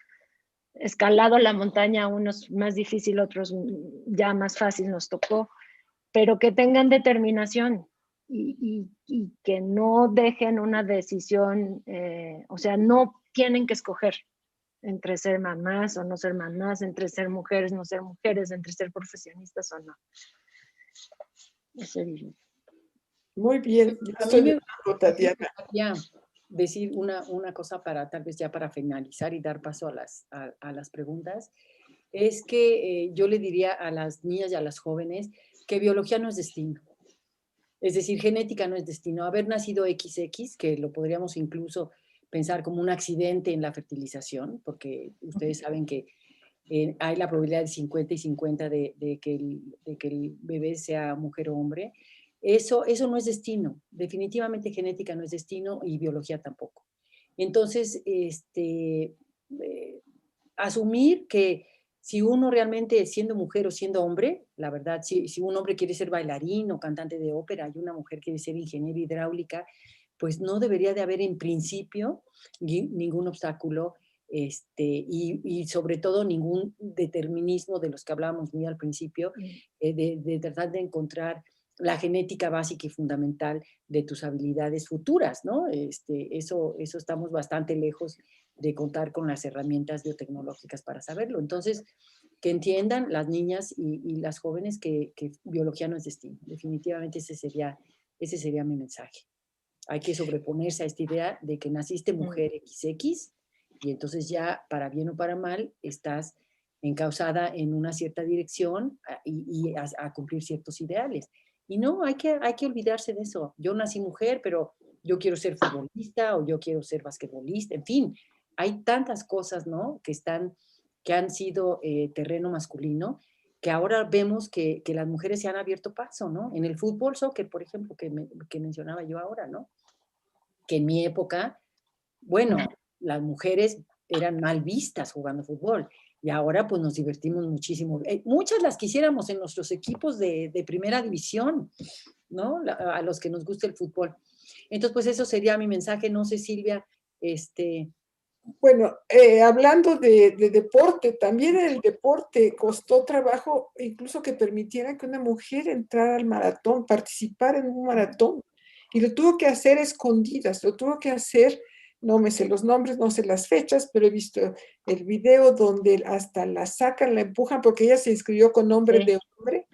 escalado la montaña, unos más difícil, otros ya más fácil nos tocó, pero que tengan determinación y que no dejen una decisión, o sea, no tienen que escoger entre ser mamás o no ser mamás, entre ser mujeres, no ser mujeres, entre ser profesionistas o no. Eso diría. Muy bien, A mí me gustaría decir una cosa para tal vez ya para finalizar y dar paso a las preguntas, es que yo le diría a las niñas y a las jóvenes que biología no es destino. Es decir, genética no es destino. Haber nacido XX, que lo podríamos incluso pensar como un accidente en la fertilización, porque ustedes saben que hay la probabilidad de 50 y 50 de que el bebé sea mujer o hombre. Eso no es destino. Definitivamente genética no es destino y biología tampoco. Entonces, asumir que si uno realmente, siendo mujer o siendo hombre, la verdad, si un hombre quiere ser bailarín o cantante de ópera y una mujer quiere ser ingeniera hidráulica, pues no debería de haber en principio ningún obstáculo y sobre todo ningún determinismo de los que hablábamos muy al principio, de tratar de encontrar la genética básica y fundamental de tus habilidades futuras, ¿no? Eso estamos bastante lejos de contar con las herramientas biotecnológicas para saberlo. Entonces, que entiendan las niñas y las jóvenes que biología no es destino. Definitivamente ese sería mi mensaje. Hay que sobreponerse a esta idea de que naciste mujer XX y entonces ya, para bien o para mal, estás encauzada en una cierta dirección y a cumplir ciertos ideales. Y no, hay que olvidarse de eso. Yo nací mujer, pero yo quiero ser futbolista o yo quiero ser basquetbolista, en fin, hay tantas cosas, ¿no? Que han sido terreno masculino, que ahora vemos que las mujeres se han abierto paso, ¿no? En el fútbol, soccer, por ejemplo, que mencionaba yo ahora, ¿no? Que en mi época, bueno, las mujeres eran mal vistas jugando fútbol. Y ahora pues nos divertimos muchísimo. Muchas las quisiéramos en nuestros equipos de primera división, ¿no? A los que nos gusta el fútbol. Entonces, pues eso sería mi mensaje. No sé, Silvia, Bueno, hablando de deporte, también el deporte costó trabajo, incluso que permitieran que una mujer entrara al maratón, participar en un maratón. Y lo tuvo que hacer escondidas, lo tuvo que hacer, no me sé los nombres, no sé las fechas, pero he visto el video donde hasta la sacan, la empujan, porque ella se inscribió con nombre de hombre.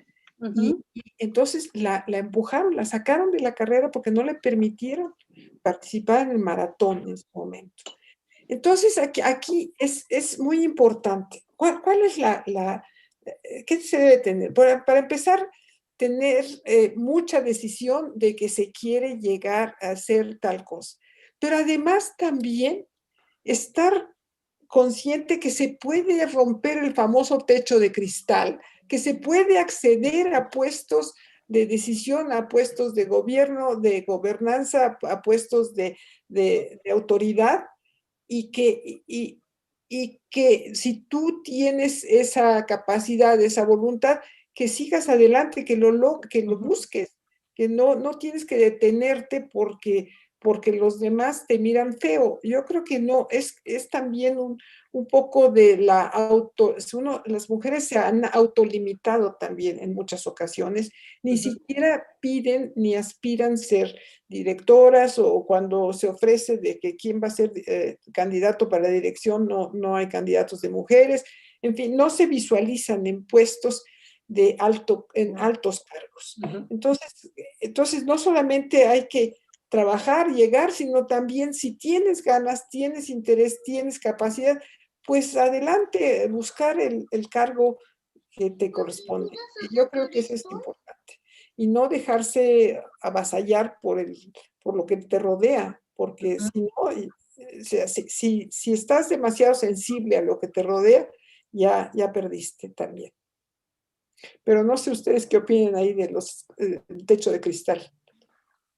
Y entonces la empujaron, la sacaron de la carrera porque no le permitieron participar en el maratón en ese momento. Entonces, aquí es muy importante. ¿Cuál es qué se debe tener? Para empezar, tener mucha decisión de que se quiere llegar a hacer tal cosa. Pero además también estar consciente que se puede romper el famoso techo de cristal, que se puede acceder a puestos de decisión, a puestos de gobierno, de gobernanza, a puestos de autoridad, y que si tú tienes esa capacidad, esa voluntad, que sigas adelante, que lo busques, que no tienes que detenerte porque los demás te miran feo. Yo creo que no, es también un poco de las mujeres se han autolimitado también en muchas ocasiones, ni siquiera piden ni aspiran ser directoras, o cuando se ofrece de que quién va a ser candidato para la dirección, no hay candidatos de mujeres, en fin, no se visualizan en puestos en altos cargos. Entonces no solamente hay que trabajar, llegar, sino también si tienes ganas, tienes interés, tienes capacidad, pues adelante, buscar el cargo que te corresponde. Y yo creo que eso es importante. Y no dejarse avasallar por lo que te rodea, porque si no, o sea, si estás demasiado sensible a lo que te rodea, ya perdiste también. Pero no sé ustedes qué opinan ahí de el techo de cristal.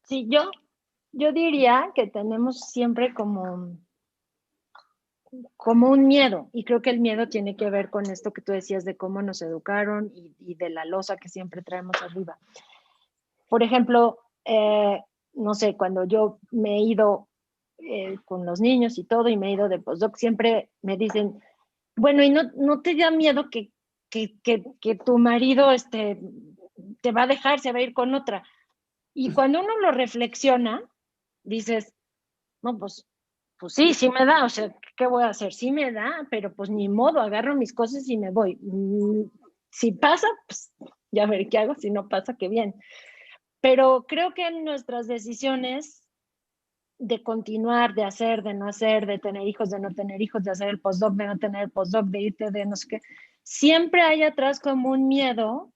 Sí, yo diría que tenemos siempre como un miedo, y creo que el miedo tiene que ver con esto que tú decías de cómo nos educaron y de la losa que siempre traemos arriba. Por ejemplo, no sé, cuando yo me he ido con los niños y todo, y me he ido de postdoc, siempre me dicen, bueno, ¿y no te da miedo que tu marido te va a dejar, se va a ir con otra? Y cuando uno lo reflexiona, dices, no, pues sí me da, o sea, ¿qué voy a hacer? Sí me da, pero pues ni modo, agarro mis cosas y me voy. Si pasa, pues ya veré qué hago, si no pasa, qué bien. Pero creo que en nuestras decisiones de continuar, de hacer, de no hacer, de tener hijos, de no tener hijos, de hacer el postdoc, de no tener el postdoc, de irte, de no sé qué, siempre hay atrás como un miedo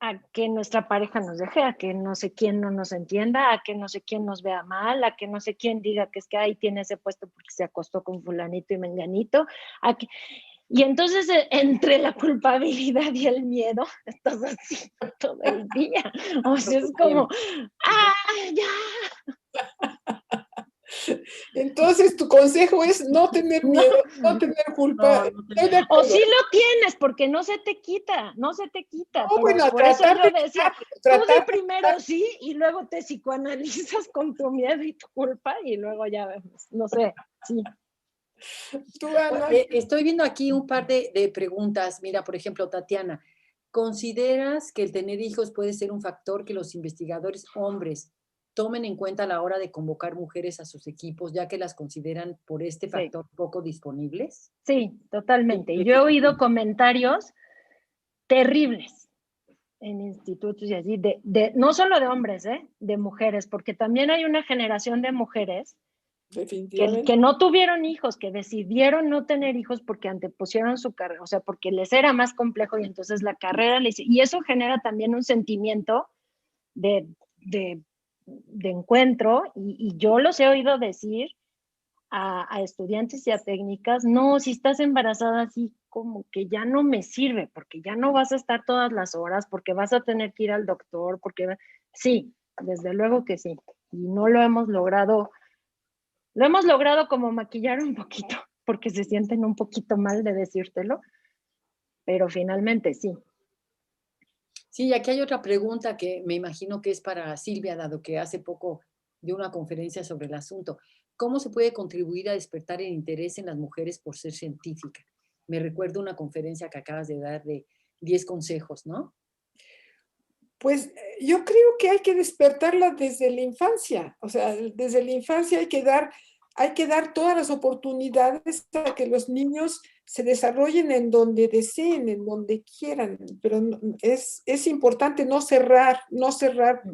a que nuestra pareja nos deje, a que no sé quién no nos entienda, a que no sé quién nos vea mal, a que no sé quién diga que es que ahí tiene ese puesto porque se acostó con fulanito y menganito, y entonces entre la culpabilidad y el miedo estás así todo el día, o sea, es como, ya. Entonces, tu consejo es no tener miedo, no tener culpa. O sí lo tienes, porque no se te quita. No, Pero bueno, por eso yo decía, tú di tratar primero sí, y luego te psicoanalizas con tu miedo y tu culpa, y luego ya vemos. No sé, sí. Tú, Ana. Estoy viendo aquí un par de preguntas. Mira, por ejemplo, Tatiana, ¿consideras que el tener hijos puede ser un factor que los investigadores hombres tomen en cuenta a la hora de convocar mujeres a sus equipos, ya que las consideran por este factor poco disponibles? Sí, totalmente. Yo he oído comentarios terribles en institutos y así, no solo de hombres, de mujeres, porque también hay una generación de mujeres que no tuvieron hijos, que decidieron no tener hijos porque antepusieron su carrera, o sea, porque les era más complejo, y entonces la carrera y eso genera también un sentimiento de encuentro, y yo los he oído decir a estudiantes y a técnicas, no, si estás embarazada así como que ya no me sirve, porque ya no vas a estar todas las horas, porque vas a tener que ir al doctor, sí, desde luego que sí, y no lo hemos logrado Lo hemos logrado como maquillar un poquito, porque se sienten un poquito mal de decírtelo, pero finalmente sí. Sí, y aquí hay otra pregunta que me imagino que es para Silvia, dado que hace poco dio una conferencia sobre el asunto. ¿Cómo se puede contribuir a despertar el interés en las mujeres por ser científica? Me recuerdo una conferencia que acabas de dar de 10 consejos, ¿no? Pues yo creo que hay que despertarla desde la infancia, o sea, desde la infancia hay que dar todas las oportunidades para que los niños se desarrollen en donde deseen, en donde quieran, pero es importante no cerrar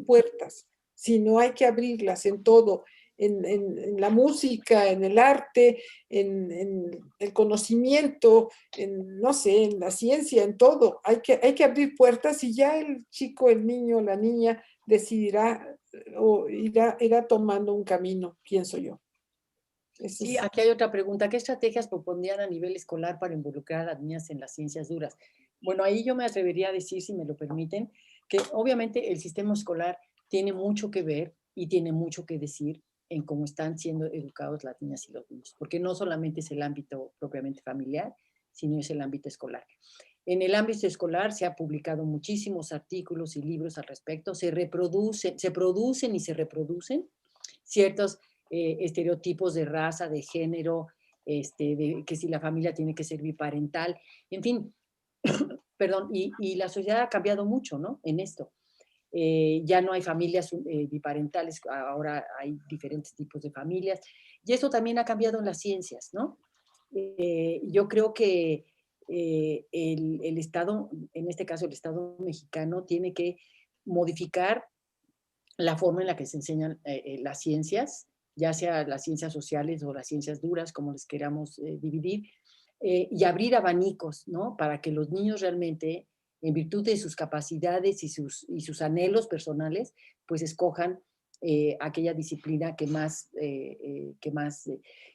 puertas, sino hay que abrirlas en todo, en la música, en el arte, en el conocimiento, no sé, en la ciencia, en todo. Hay que abrir puertas y ya el chico, el niño, la niña decidirá o irá tomando un camino, pienso yo. Sí, aquí hay otra pregunta. ¿Qué estrategias propondrían a nivel escolar para involucrar a las niñas en las ciencias duras? Bueno, ahí yo me atrevería a decir, si me lo permiten, que obviamente el sistema escolar tiene mucho que ver y tiene mucho que decir en cómo están siendo educados las niñas y los niños, porque no solamente es el ámbito propiamente familiar, sino es el ámbito escolar. En el ámbito escolar se ha publicado muchísimos artículos y libros al respecto, se producen y se reproducen ciertos estereotipos de raza, de género, de que si la familia tiene que ser biparental, en fin, perdón, y la sociedad ha cambiado mucho, ¿no? En esto. Ya no hay familias biparentales, ahora hay diferentes tipos de familias, y esto también ha cambiado en las ciencias, ¿no? Yo creo que el Estado, en este caso el Estado mexicano, tiene que modificar la forma en la que se enseñan las ciencias, ya sea las ciencias sociales o las ciencias duras, como les queramos dividir, y abrir abanicos, ¿no? Para que los niños realmente, en virtud de sus capacidades y sus anhelos personales, pues escojan aquella disciplina que más.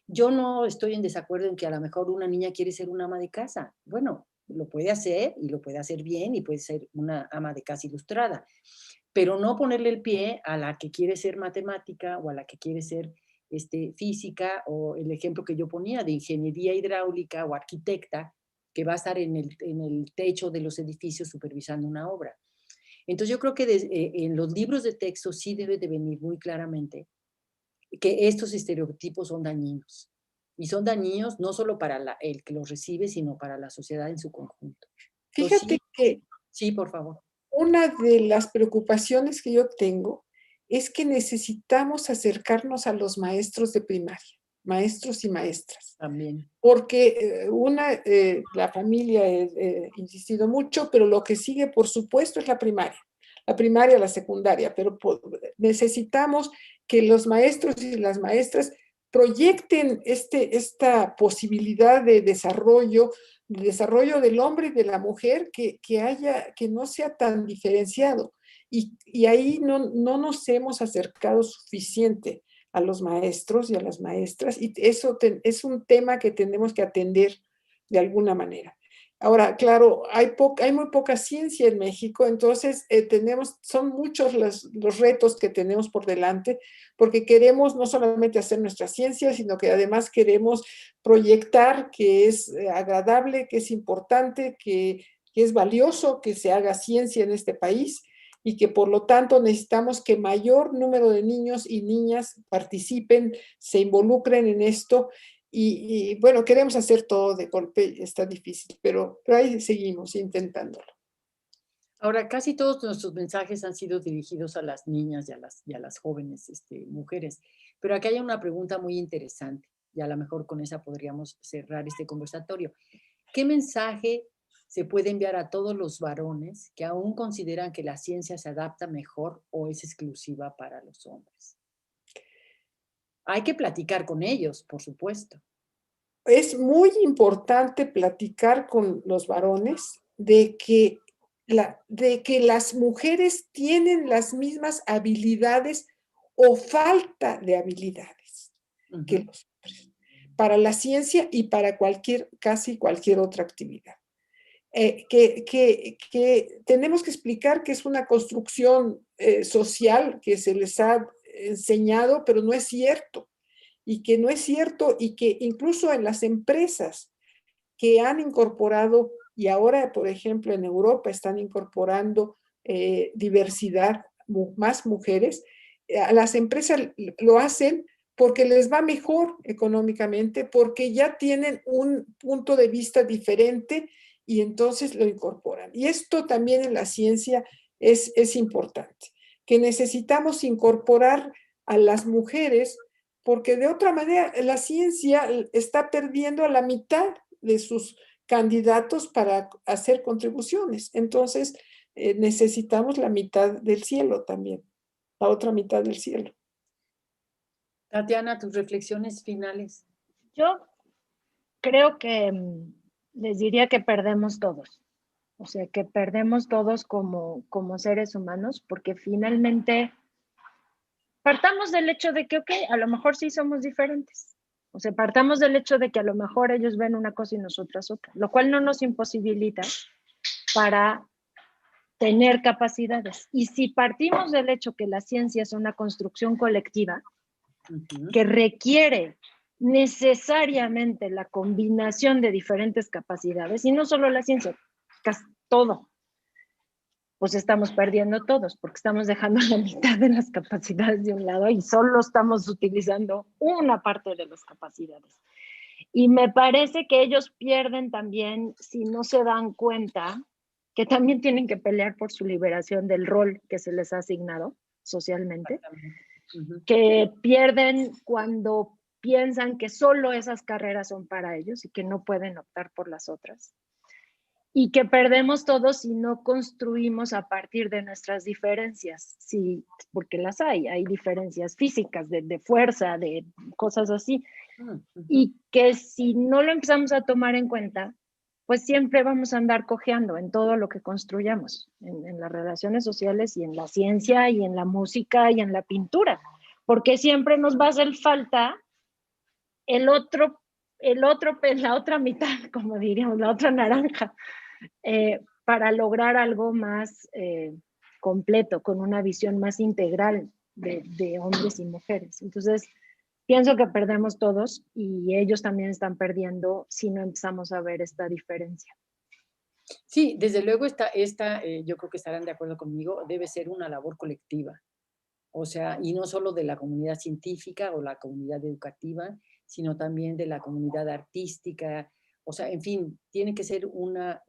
Yo no estoy en desacuerdo en que a lo mejor una niña quiere ser una ama de casa. Bueno, lo puede hacer y lo puede hacer bien y puede ser una ama de casa ilustrada, pero no ponerle el pie a la que quiere ser matemática o a la que quiere ser física, o el ejemplo que yo ponía de ingeniería hidráulica o arquitecta, que va a estar en el techo de los edificios supervisando una obra. Entonces yo creo que en los libros de texto sí debe de venir muy claramente que estos estereotipos son dañinos. Y son dañinos no solo para el que los recibe, sino para la sociedad en su conjunto. Entonces, Fíjate que sí, por favor. una de las preocupaciones que yo tengo es que necesitamos acercarnos a los maestros de primaria, maestros y maestras. También. Porque la familia ha insistido mucho, pero lo que sigue, por supuesto, es la primaria, la secundaria, pero necesitamos que los maestros y las maestras proyecten esta posibilidad de desarrollo del hombre y de la mujer que no sea tan diferenciado. Y ahí no nos hemos acercado suficiente a los maestros y a las maestras, y eso es un tema que tenemos que atender de alguna manera. Ahora, claro, hay muy poca ciencia en México, entonces son muchos los retos que tenemos por delante, porque queremos no solamente hacer nuestra ciencia, sino que además queremos proyectar que es agradable, que es importante, que es valioso que se haga ciencia en este país, y que por lo tanto necesitamos que mayor número de niños y niñas participen, se involucren en esto. Y bueno, queremos hacer todo de golpe, está difícil, pero ahí seguimos intentándolo. Ahora, casi todos nuestros mensajes han sido dirigidos a las niñas y a las jóvenes mujeres, pero aquí hay una pregunta muy interesante, y a lo mejor con esa podríamos cerrar este conversatorio. ¿Qué mensaje se puede enviar a todos los varones que aún consideran que la ciencia se adapta mejor o es exclusiva para los hombres? Hay que platicar con ellos, por supuesto. Es muy importante platicar con los varones de que las mujeres tienen las mismas habilidades o falta de habilidades que los hombres para la ciencia y para casi cualquier otra actividad. Que tenemos que explicar que es una construcción social que se les ha enseñado, pero no es cierto. y que no es cierto, y que incluso en las empresas que han incorporado, y ahora, por ejemplo, en Europa están incorporando diversidad, más mujeres, a las empresas lo hacen porque les va mejor económicamente, porque ya tienen un punto de vista diferente y entonces lo incorporan. Y esto también en la ciencia es importante, que necesitamos incorporar a las mujeres, porque de otra manera la ciencia está perdiendo a la mitad de sus candidatos para hacer contribuciones. Entonces, necesitamos la mitad del cielo también, la otra mitad del cielo. Tatiana, tus reflexiones finales. Yo creo que les diría que perdemos todos. O sea, que perdemos todos como seres humanos, porque finalmente partamos del hecho de que, ok, a lo mejor sí somos diferentes. O sea, partamos del hecho de que a lo mejor ellos ven una cosa y nosotras otra, lo cual no nos imposibilita para tener capacidades. Y si partimos del hecho que la ciencia es una construcción colectiva que requiere necesariamente la combinación de diferentes capacidades, y no solo la ciencia, casi todo, pues estamos perdiendo todos, porque estamos dejando la mitad de las capacidades de un lado y solo estamos utilizando una parte de las capacidades. Y me parece que ellos pierden también, si no se dan cuenta, que también tienen que pelear por su liberación del rol que se les ha asignado socialmente, que pierden cuando piensan que solo esas carreras son para ellos y que no pueden optar por las otras. Y que perdemos todos si no construimos a partir de nuestras diferencias, sí, porque las hay diferencias físicas, de fuerza, de cosas así, y que si no lo empezamos a tomar en cuenta, pues siempre vamos a andar cojeando en todo lo que construyamos, en las relaciones sociales y en la ciencia y en la música y en la pintura, porque siempre nos va a hacer falta la otra mitad, como diríamos, la otra naranja, para lograr algo más completo, con una visión más integral de hombres y mujeres. Entonces, pienso que perdemos todos y ellos también están perdiendo si no empezamos a ver esta diferencia. Sí, desde luego yo creo que estarán de acuerdo conmigo, debe ser una labor colectiva. O sea, y no solo de la comunidad científica o la comunidad educativa, sino también de la comunidad artística. O sea, en fin, tiene que ser una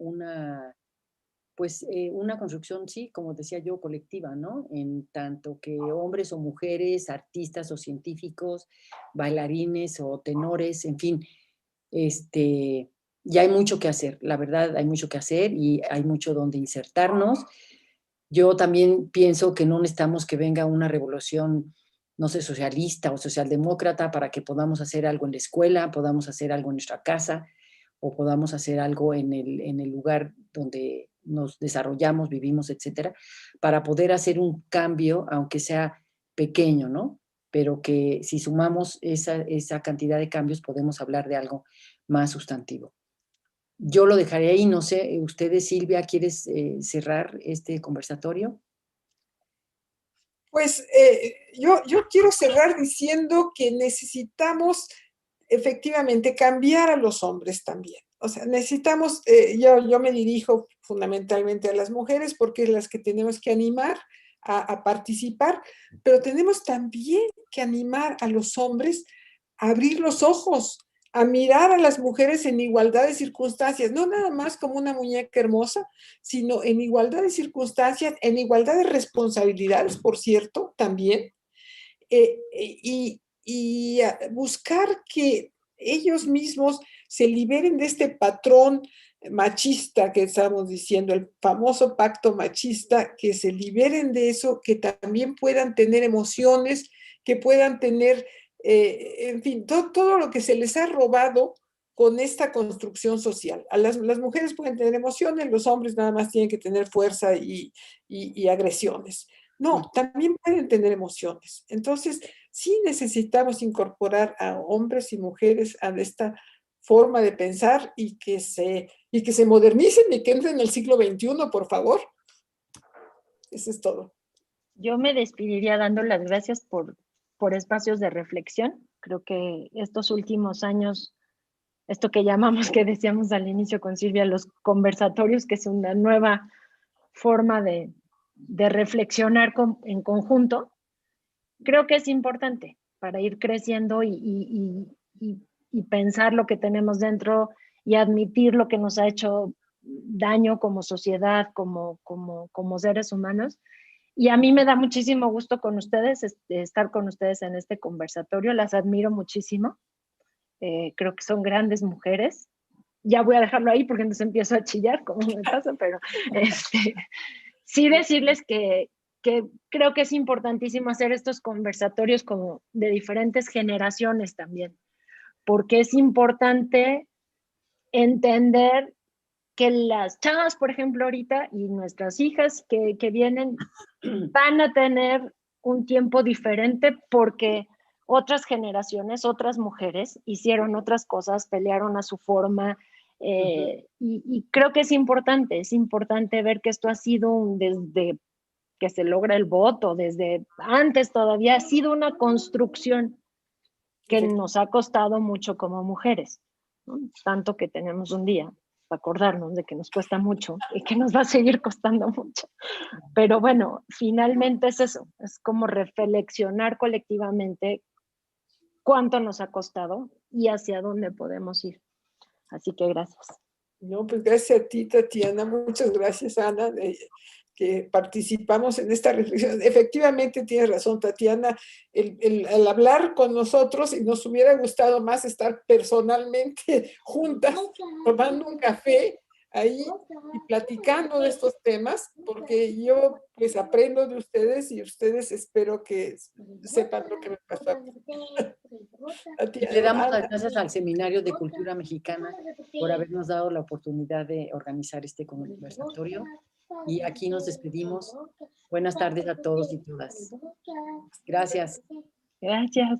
construcción, sí, como decía yo, colectiva, ¿no? En tanto que hombres o mujeres, artistas o científicos, bailarines o tenores, en fin, ya hay mucho que hacer, la verdad, hay mucho que hacer y hay mucho donde insertarnos. Yo también pienso que no necesitamos que venga una revolución, no sé, socialista o socialdemócrata para que podamos hacer algo en la escuela, podamos hacer algo en nuestra casa o podamos hacer algo en el lugar donde nos desarrollamos, vivimos, etcétera, para poder hacer un cambio, aunque sea pequeño, ¿no? Pero que si sumamos esa cantidad de cambios podemos hablar de algo más sustantivo. Yo lo dejaré ahí, no sé, ustedes, Silvia, ¿quieres cerrar este conversatorio? Pues yo quiero cerrar diciendo que necesitamos efectivamente cambiar a los hombres también. O sea, necesitamos, yo me dirijo fundamentalmente a las mujeres porque es las que tenemos que animar a participar, pero tenemos también que animar a los hombres a abrir los ojos, a mirar a las mujeres en igualdad de circunstancias, no nada más como una muñeca hermosa, sino en igualdad de circunstancias, en igualdad de responsabilidades, por cierto, también, y buscar que ellos mismos se liberen de este patrón machista que estamos diciendo, el famoso pacto machista, que se liberen de eso, que también puedan tener emociones, que puedan tener, en fin, todo lo que se les ha robado con esta construcción social. Las mujeres pueden tener emociones, los hombres nada más tienen que tener fuerza y agresiones. No, también pueden tener emociones. Entonces, sí necesitamos incorporar a hombres y mujeres a esta forma de pensar y que se modernicen y que entren en el siglo XXI, por favor. Eso es todo. Yo me despediría dando las gracias por por espacios de reflexión. Creo que estos últimos años, esto que llamamos, que decíamos al inicio con Silvia, los conversatorios, que es una nueva forma de reflexionar en conjunto, creo que es importante para ir creciendo y pensar lo que tenemos dentro y admitir lo que nos ha hecho daño como sociedad, como seres humanos. Y a mí me da muchísimo gusto con ustedes, estar con ustedes en este conversatorio. Las admiro muchísimo. Creo que son grandes mujeres. Ya voy a dejarlo ahí porque entonces empiezo a chillar, como me pasa, pero sí decirles que creo que es importantísimo hacer estos conversatorios como de diferentes generaciones también, porque es importante entender que las chavas, por ejemplo, ahorita, y nuestras hijas que vienen, van a tener un tiempo diferente porque otras generaciones, otras mujeres hicieron otras cosas, pelearon a su forma, y creo que es importante ver que esto ha sido desde que se logra el voto, desde antes todavía, ha sido una construcción que nos ha costado mucho como mujeres, ¿no? Tanto que tenemos un día para acordarnos de que nos cuesta mucho y que nos va a seguir costando mucho. Pero bueno, finalmente es eso, es como reflexionar colectivamente cuánto nos ha costado y hacia dónde podemos ir. Así que gracias. No, pues gracias a ti, Tatiana. Muchas gracias, Ana, que participamos en esta reflexión. Efectivamente, tienes razón, Tatiana, el hablar con nosotros, y nos hubiera gustado más estar personalmente juntas, tomando un café ahí y platicando de estos temas, porque yo pues aprendo de ustedes y ustedes espero que sepan lo que me pasó a mí. Y le damos las gracias al Seminario de Cultura Mexicana por habernos dado la oportunidad de organizar este conversatorio. Y aquí nos despedimos. Buenas tardes a todos y todas. Gracias. Gracias.